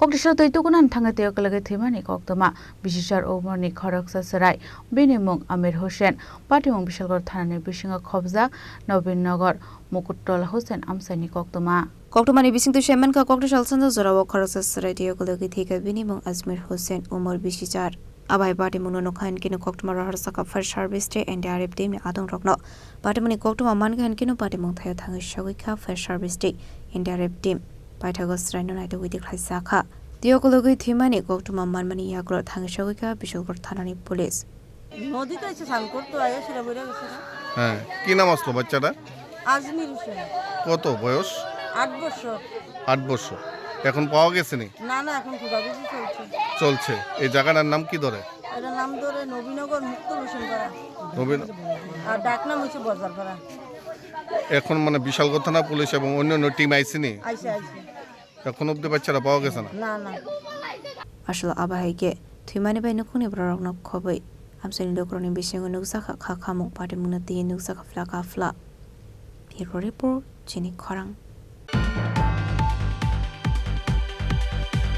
Koktisalo tei Tukunani thangwi Twio Kwlwgwi Thangmani Koktwma Bisichar umarni khoroksa Chwrai Bini Mung Hossain Patimung Bishalgarh Thanani Bisingo khobjak Nabinagar Muktol Hossain Amchaini Koktwma Koktwmani Bisingo Shemanka Koktisalo Sanjo Zorawo khoroksa Chwrai Twio Kwlwgwi thwikha Bini Mung Ajmir Hossain umar Bisichar Abai Patimung no khan kino Koktwma Hossain Fire Service Day and Arab Team ni adong rokno Patimung Koktwma man khan kino Patimung thayo Thangwi thwikha Fire Service Day and Arab Team Paithagos Rhino Night with the Klaisaka. Twio Kwlwgwi Thangmani Koktwma Manmani Yagro Thangwi thwikha Bishalgarh Thanani Police. নদীতে এসে স্নান করতে আয় সেটা বইরা গেছে হ্যাঁ কি নাম আসলো বাচ্চাটা আজমির হোসেন কত বয়স 8 বছর 8 বছর এখন পাওয়া গেছে নি না না এখন খোঁজাখুঁজি চলছে চলছে এই জায়গাটার নাম কি ধরে এর নাম ধরে নবীনগর মুক্তল হোসেন পাড়া নবীন আর ডাক নাম হচ্ছে বাজার পাড়া এখন মানে বিশালগড় থানা পুলিশ এবং অন্যান্য টিম আইছে নি আইছে এখন অবধি বাচ্চারা পাওয়া গেছে না না না আসলে আবাহাইকে থিমানি by নখুনি ব্ররগ্ন খবই Amchaini Dokroni Bisingo Nuksaka Khakamuk Patimung Nati Nuksaka Flaka Fla. Report Chini Khorang.